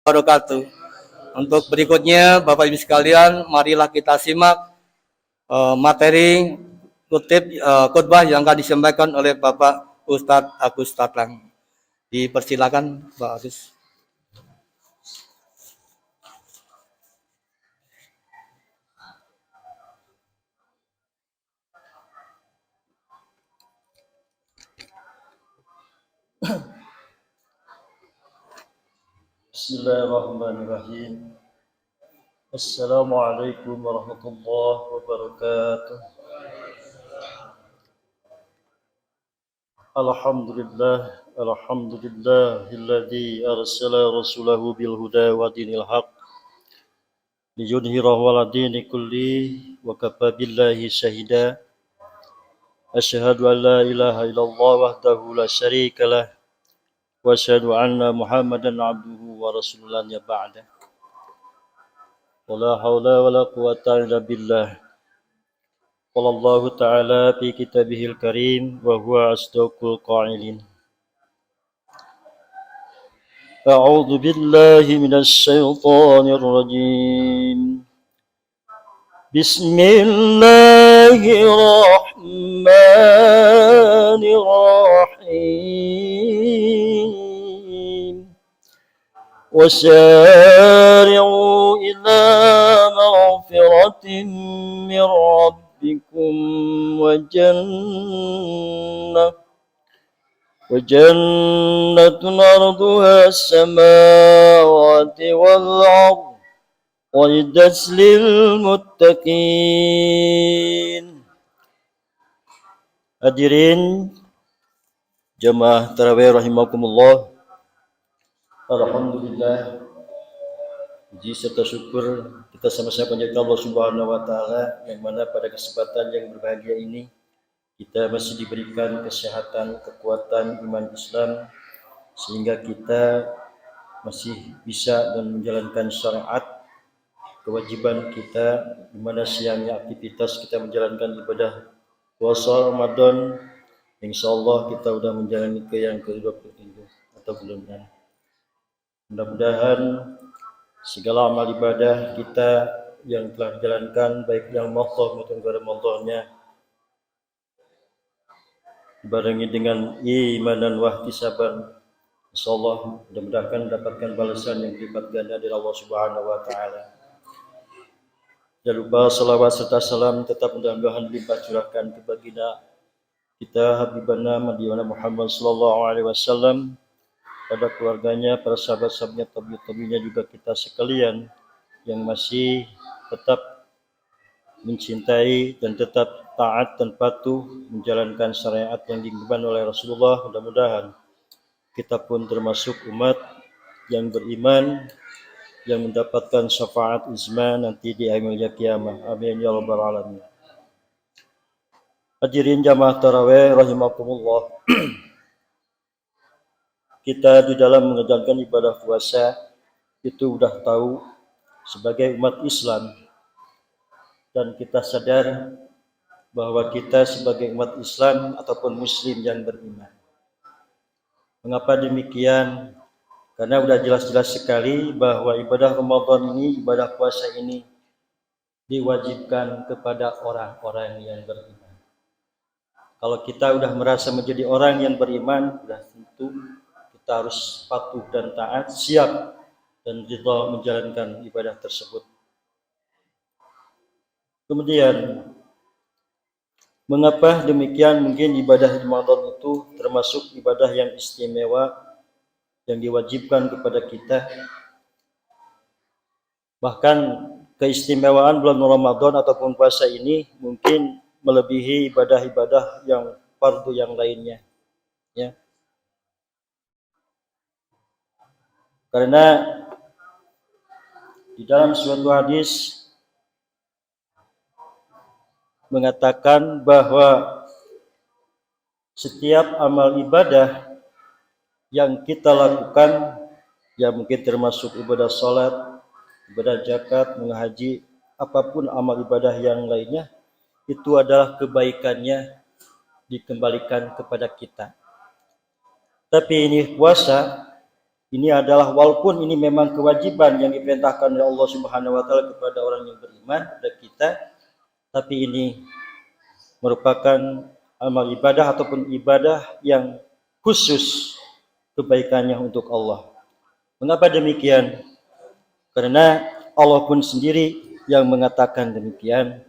wabarakatuh. Untuk berikutnya, Bapak Ibu sekalian, marilah kita simak materi khutbah yang akan disampaikan oleh Bapak Ustadz Agus Tatang. Dipersilakan, Pak Agus. Bismillahirrahmanirrahim. Assalamualaikum warahmatullahi wabarakatuh. Alhamdulillahilladzi arsala rasulahu bil huda wa dinil haq liyudhhirahu 'ala dini kulli wa kafa billahi shahida. Asyhadu an la ilaha illallah wahdahu la syarika lah wa asyhadu anna Muhammadan 'abduhu wa rasuluhu ya ba'da. Wala haula wala quwwata illa billah. Qala Allah Ta'ala fi kitabihil karim wa huwa asdaqul qa'ilin. A'udzu billahi minasy syaithanir rajim. Bismillahirrahmanirrahim. وسارعوا إلى مغفرة من ربكم وجنة أرضها السماوات والأرض أعدت للمتقين. Hadirin jamaah tarawih rahimakumullah. Alhamdulillah, puji serta syukur kita sama-sama panjatkan Allah Subhanahu wa taala, yang mana pada kesempatan yang berbahagia ini kita masih diberikan kesehatan, kekuatan iman Islam, sehingga kita masih bisa dan menjalankan syariat kewajiban kita, di mana siangnya aktivitas kita menjalankan ibadah puasa Ramadan. Insyaallah kita sudah menjalani ke yang ke-27 atau belum ya. Mudah-mudahan segala amal ibadah kita yang telah dijalankan, baik yang makhluk maupun Ramadannya, dibarengi dengan iman dan wahtisaban, insyaallah mudah-mudahan mendapatkan balasan yang berlipat ganda dari Allah Subhanahu wa taala. Jangan lupa salawat serta salam tetap mudah-mudahan dilimpah curahkan ke baginda kita Habibana Madiyana Muhammad sallallahu alaihi wasallam, pada keluarganya, para sahabat-sahabatnya, tabi'in-tabi'innya, juga kita sekalian yang masih tetap mencintai dan tetap taat dan patuh menjalankan syariat yang diimban oleh Rasulullah. Mudah-mudahan kita pun termasuk umat yang beriman, yang mendapatkan syafaat izma nanti di akhir kiamat. Amin ya rabbal alamin. Hadirin jamaah tarawih rahimakumullah. Kita di dalam mengerjakan ibadah puasa itu sudah tahu sebagai umat Islam, dan kita sadar bahwa kita sebagai umat Islam ataupun muslim yang beriman. Mengapa demikian? Karena sudah jelas-jelas sekali bahwa ibadah Ramadan ini, ibadah puasa ini diwajibkan kepada orang-orang yang beriman. Kalau kita sudah merasa menjadi orang yang beriman, sudah tentu kita harus patuh dan taat, siap dan ridha menjalankan ibadah tersebut. Kemudian, mengapa demikian? Mungkin ibadah Ramadan itu termasuk ibadah yang istimewa, yang diwajibkan kepada kita. Bahkan keistimewaan bulan Ramadan ataupun puasa ini mungkin melebihi ibadah-ibadah yang fardu yang lainnya. Ya. Karena di dalam suatu hadis mengatakan bahwa setiap amal ibadah yang kita lakukan, ya mungkin termasuk ibadah salat, ibadah zakat, mengaji, apapun amal ibadah yang lainnya, itu adalah kebaikannya dikembalikan kepada kita. Tapi ini puasa Ini adalah walaupun ini memang kewajiban yang diperintahkan oleh Allah Subhanahu wa taala kepada orang yang beriman, kepada kita, tapi ini merupakan amal ibadah ataupun ibadah yang khusus kebaikannya untuk Allah. Mengapa demikian? Karena Allah pun sendiri yang mengatakan demikian,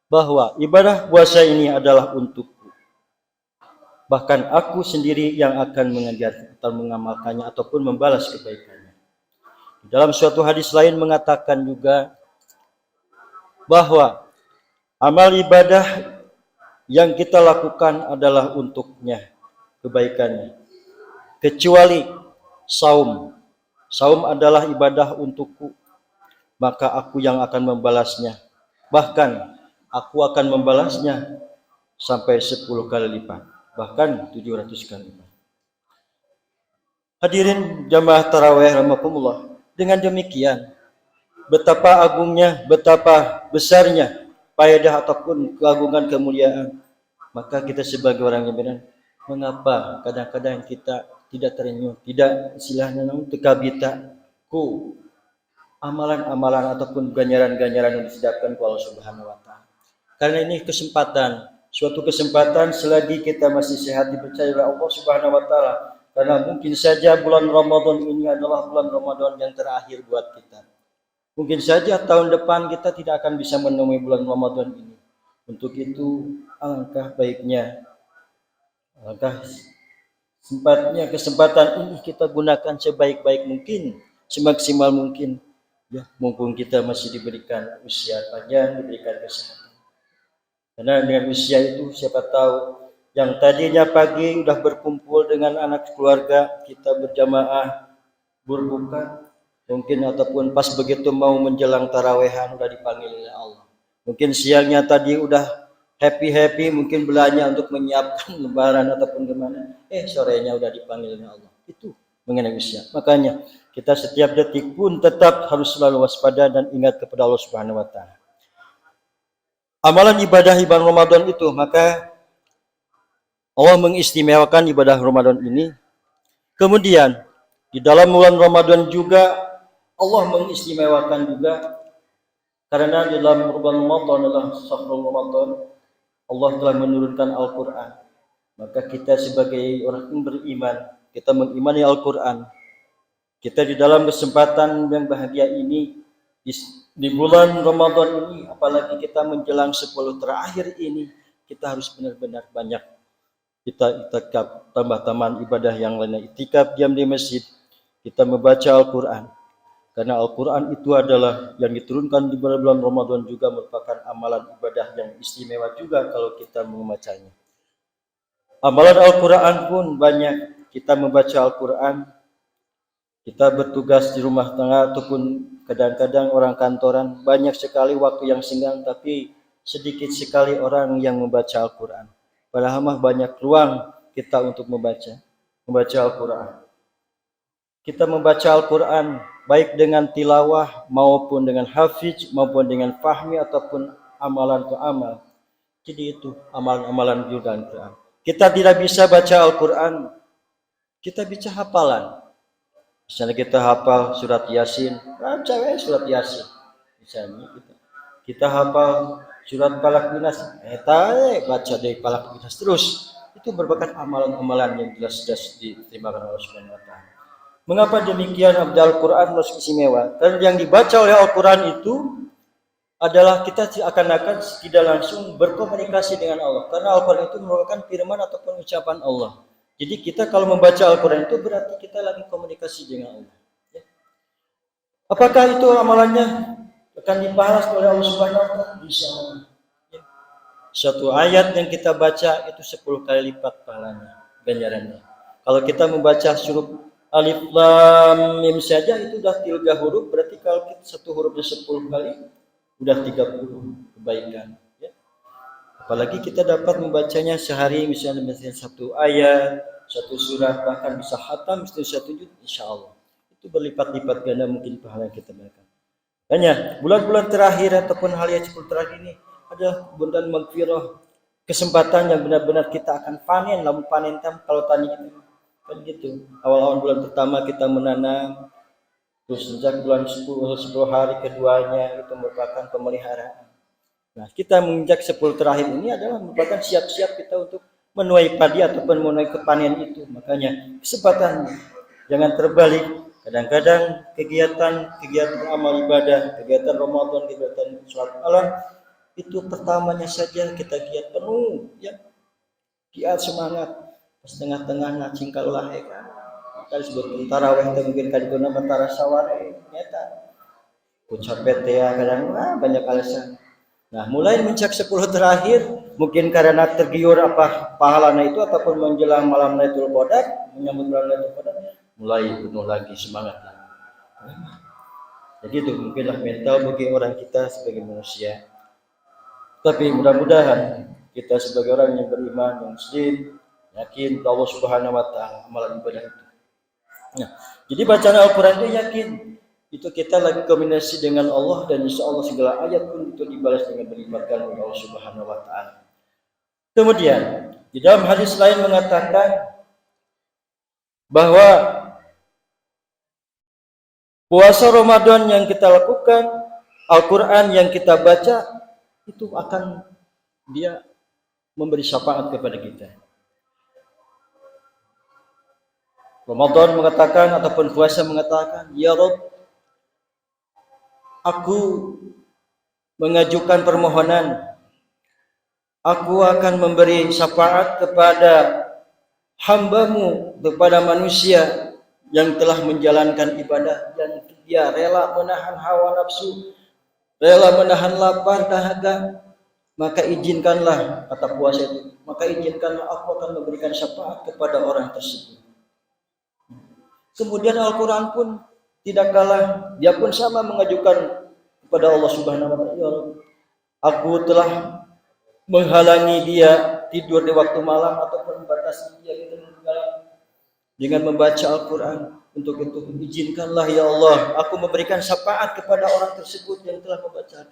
bahwa ibadah puasa ini adalah untukku. Bahkan aku sendiri yang akan mengajarkan atau mengamalkannya ataupun membalas kebaikannya. Dalam suatu hadis lain mengatakan juga bahwa amal ibadah yang kita lakukan adalah untuknya kebaikannya. Kecuali saum. Saum adalah ibadah untukku, maka aku yang akan membalasnya. Bahkan aku akan membalasnya sampai 10 kali lipat, bahkan 700 kali lipat. Hadirin jamaah tarawih rahimakumullah, dengan demikian betapa agungnya, betapa besarnya faedah ataupun keagungan kemuliaan, maka kita sebagai orang yang benar, mengapa kadang-kadang kita tidak terenyuh, tidak istilahnya namun tekabita ku amalan-amalan ataupun ganjaran-ganjaran yang disediakan oleh Allah Subhanahu wa taala. Karena ini kesempatan, suatu kesempatan selagi kita masih sehat dipercaya oleh Allah Subhanahu wa taala. Karena mungkin saja bulan Ramadan ini adalah bulan Ramadan yang terakhir buat kita. Mungkin saja tahun depan kita tidak akan bisa menemui bulan Ramadan ini. Untuk itu alangkah baiknya, alangkah kesempatan ini kita gunakan sebaik-baik mungkin, semaksimal mungkin, ya, mumpung kita masih diberikan usia panjang, diberikan kesehatan. Karena dengan usia itu siapa tahu yang tadinya pagi udah berkumpul dengan anak keluarga kita berjamaah berbuka, mungkin ataupun pas begitu mau menjelang tarawehan udah dipanggil oleh Allah. Mungkin siangnya tadi udah happy, mungkin belanja untuk menyiapkan lebaran ataupun gimana. Sorenya udah dipanggil oleh Allah. Itu mengenai usia. Makanya kita setiap detik pun tetap harus selalu waspada dan ingat kepada Allah Subhanahu wa taala. Amalan ibadah Ramadan itu, maka Allah mengistimewakan ibadah Ramadan ini. Kemudian di dalam bulan Ramadan juga Allah mengistimewakan juga, karena di dalam bulan Ramadan adalah syahrul Ramadan, Allah telah menurunkan Al-Quran. Maka kita sebagai orang yang beriman, kita mengimani Al-Quran. Kita di dalam kesempatan yang bahagia ini, di bulan Ramadan ini, apalagi kita menjelang 10 terakhir ini, kita harus benar-benar banyak kita itikaf, tambah-tambahan ibadah yang lainnya. Itikaf, diam di masjid, kita membaca Al-Quran. Karena Al-Quran itu adalah yang diturunkan di bulan Ramadan juga merupakan amalan ibadah yang istimewa juga kalau kita membacanya. Amalan Al-Quran pun banyak. Kita membaca Al-Quran, kita bertugas di rumah tangga ataupun kadang-kadang orang kantoran, banyak sekali waktu yang senggang, tapi sedikit sekali orang yang membaca Al-Quran. Padahal banyak ruang kita untuk membaca Al-Quran. Kita membaca Al-Quran baik dengan tilawah maupun dengan hafiz maupun dengan fahmi ataupun amalan ke amal. Jadi itu amalan-amalan juga Al-Quran. Kita tidak bisa baca Al-Quran, kita bisa hafalan. Misalnya kita hafal surat Yasin, baca surat Yasin. Misalnya kita hafal surat Falaq Nas, baca dari Falaq Nas terus. Itu merupakan amalan-amalan yang jelas-jelas diterima oleh Allah Subhanahu wa taala. Mengapa demikian Al-Quran masuk istimewa? Karena yang dibaca oleh Al-Quran itu adalah kita akan tidak langsung berkomunikasi dengan Allah. Karena Al-Quran itu merupakan firman ataupun ucapan Allah. Jadi kita kalau membaca Al-Quran itu berarti kita lagi komunikasi dengan Allah. Ya. Apakah itu amalannya akan dibalas oleh Allah Subhanahu wa taala? Insyaallah. Ya. Satu ayat yang kita baca itu 10 kali lipat pahalanya, ganjarannya. Kalau kita membaca surat Alif Lam Mim saja itu sudah 3 huruf, berarti kalau kita satu hurufnya 10 kali sudah 30 kebaikan, ya. Apalagi kita dapat membacanya sehari, misalnya satu ayat, satu surat, bahkan bisa khatam satu juz, insyaallah. Itu berlipat-lipat ganda mungkin pahala yang kita berikan. Hanya bulan-bulan terakhir ataupun hari 10 terakhir ini adalah bulan maghfirah, kesempatan yang benar-benar kita akan panen, lalu panen kalau tani itu Kan gitu. Awal-awal bulan pertama kita menanam, terus sejak bulan 10 hari keduanya itu merupakan pemeliharaan. Nah, kita menginjak 10 terakhir ini adalah merupakan siap-siap kita untuk menuai padi ataupun menuai kepanen itu. Makanya kesempatan jangan terbalik. Kadang-kadang kegiatan amal ibadah, kegiatan Ramadan, kegiatan sholat malam itu pertamanya saja kita giat penuh, ya, giat semangat. Setengah-tengah nacing kalau lahir kan. Kali sebut taraweh itu mungkin kali guna mentara saware, nyata. Ucapet ya kadang banyak alasan. Nah, mulai mencak 10 terakhir, mungkin karena tergiur apa pahalanya itu ataupun menjelang malam Lailatul Qadar, menyambut malam Lailatul Qadar, mulai penuh lagi semangat. Jadi itu mungkinlah mental bagi orang kita sebagai manusia. Tapi mudah-mudahan kita sebagai orang yang beriman, yang muslim, yakin Allah Subhanahu wa taala amalan ibadah itu. Nah, jadi bacaan Al-Qur'an itu yakin itu kita lagi kombinasi dengan Allah dan insya Allah segala ayat pun itu dibalas dengan berlipat ganda oleh Allah Subhanahu wa taala. Kemudian di dalam hadis lain mengatakan bahwa puasa Ramadan yang kita lakukan, Al-Qur'an yang kita baca itu akan dia memberi syafaat kepada kita. Ramadan mengatakan ataupun puasa mengatakan, ya Rabb, aku mengajukan permohonan, aku akan memberi syafaat kepada hamba-Mu, kepada manusia yang telah menjalankan ibadah, yang dia rela menahan hawa nafsu, rela menahan lapar dahaga, maka izinkanlah, kata puasa itu, maka izinkanlah aku akan memberikan syafaat kepada orang tersebut. Kemudian Al-Quran pun tidak kalah, dia pun sama mengajukan kepada Allah Subhanahu wa taala, ya Rabb, aku telah menghalangi dia tidur di waktu malam ataupun membatasi dia dengan membaca Al-Quran. Untuk itu izinkanlah ya Allah, aku memberikan syafaat kepada orang tersebut yang telah membaca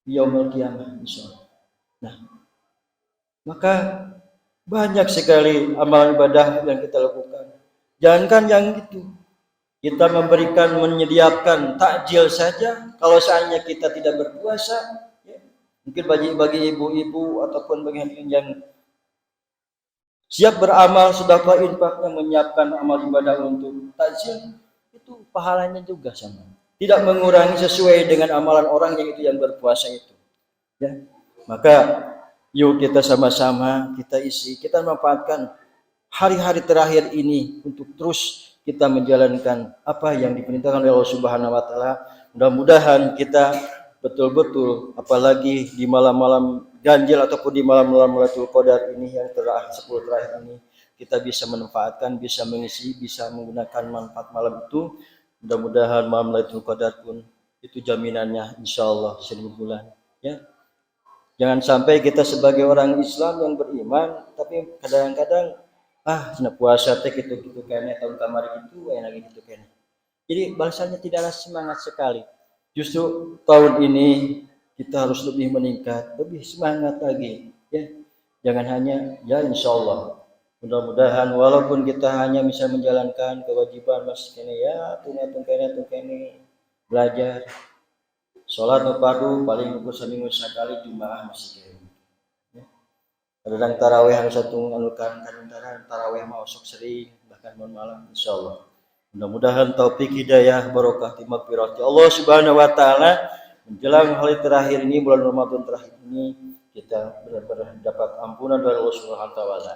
yaumul qiyamah insyaallah. Nah, maka banyak sekali amal ibadah yang kita lakukan. Jangankan yang itu, kita menyediakan takjil saja. Kalau seandainya kita tidak berpuasa, ya, mungkin bagi ibu-ibu ataupun bagi yang siap beramal sedekah infak yang menyiapkan amal ibadah untuk takjil, itu pahalanya juga sama. Tidak mengurangi sesuai dengan amalan orang yang itu yang berpuasa itu. Ya, maka yuk kita sama-sama kita manfaatkan hari-hari terakhir ini untuk terus kita menjalankan apa yang diperintahkan oleh Allah Subhanahu wa taala. Mudah-mudahan kita betul-betul apalagi di malam-malam ganjil ataupun di malam-malam Lailatul Qadar ini yang 10 terakhir ini kita bisa manfaatkan, bisa mengisi, bisa menggunakan manfaat malam itu. Mudah-mudahan malam Lailatul Qadar pun itu jaminannya insyaallah 1000 bulan, ya. Jangan sampai kita sebagai orang Islam yang beriman tapi kadang-kadang puasa teh gitu kayaknya tahun kemarin gitu lagi gitu kayaknya. Jadi balasannya tidaklah semangat sekali. Justru tahun ini kita harus lebih meningkat, lebih semangat lagi, ya. Jangan hanya ya insyaallah. Mudah-mudahan walaupun kita hanya bisa menjalankan kewajiban masih kene ya tungkene belajar. Salat fardu paling seminggu sekali Jumaah masih kene. Kadang tarawih harus satu anukan kadang tarawih mau sok sering bahkan malam insyaallah. Mudah-mudahan taufik hidayah barokah timagfirati Allah Subhanahu wa taala menjelang hari terakhir ini bulan Ramadan terakhir ini kita benar-benar dapat ampunan dari Allah Subhanahu wa taala.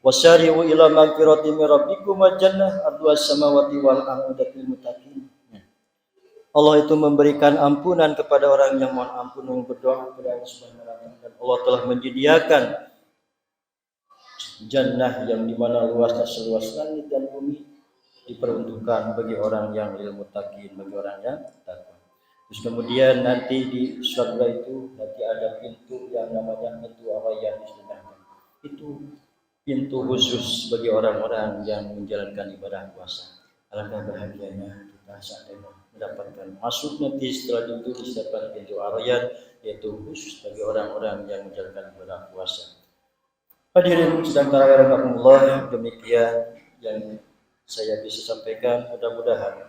Wasyari'u ila magfirati min rabbikum wa jannah arduas samawati wal ardi lil muttaqin. Allah itu memberikan ampunan kepada orang yang mohon ampun yang berdoa kepada Allah Subhanahu wa taala. Dan Allah telah menyediakan jannah yang dimana luasnya seluas langit dan bumi diperuntukkan bagi orang yang lil muttaqin, bagi orang yang takwa. Terus kemudian nanti di surga itu nanti ada pintu yang namanya pintu Ar-Rayyan disediakan. Itu pintu khusus bagi orang-orang yang menjalankan ibadah puasa. Alangkah bahagianya kita saat ini mendapatkan masuk nanti setelah itu disediakan pintu Ar-Rayyan, yaitu khusus bagi orang-orang yang menjalankan ibadah puasa. Hadirin sedang tarawih rahimakumullah, demikian yang saya bisa sampaikan. Mudah-mudahan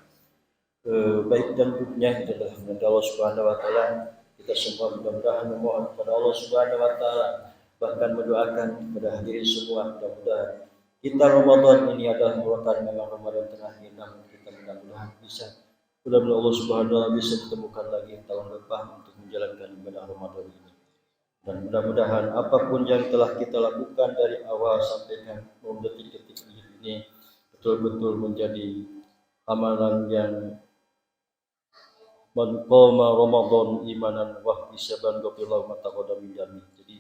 baik dan buruknya adalah kepada Allah Subhanahu wa taala. Kita semua mudah-mudahan memohon kepada Allah Subhanahu wa taala, bahkan mendoakan kepada hadirin semua mudah-mudahan kita Ramadan ini adalah merupakan memang Ramadan terakhir, namun kita mudah-mudahan bisa mudah-mudahan Allah Subhanahu wa taala bisa ditemukan lagi tahun depan untuk menjalankan ibadah Ramadan ini. Dan mudah-mudahan apapun yang telah kita lakukan dari awal sampai ke detik-detik ini betul-betul menjadi amalan yang man qama Ramadan imanan wa ihtisaban ghafirallahu ma taqaddama min dhanbi. Jadi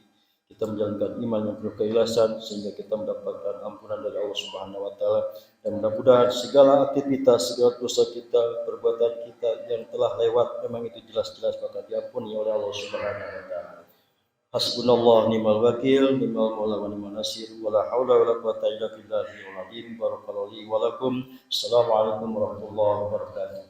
kita menjalankan iman yang penuh keikhlasan sehingga kita mendapatkan ampunan dari Allah Subhanahu wa taala, dan mudah-mudahan segala aktivitas, segala dosa kita, perbuatan kita yang telah lewat memang itu jelas-jelas bakal diampuni oleh Allah Subhanahu wa taala. Hasbunallah ni'mal wakil, ni'mal maula wa ni'mal nasir, wala haula wala quwwata illa billahil azim. Barakallahu li wa lakum. Assalamualaikum warahmatullahi wabarakatuh.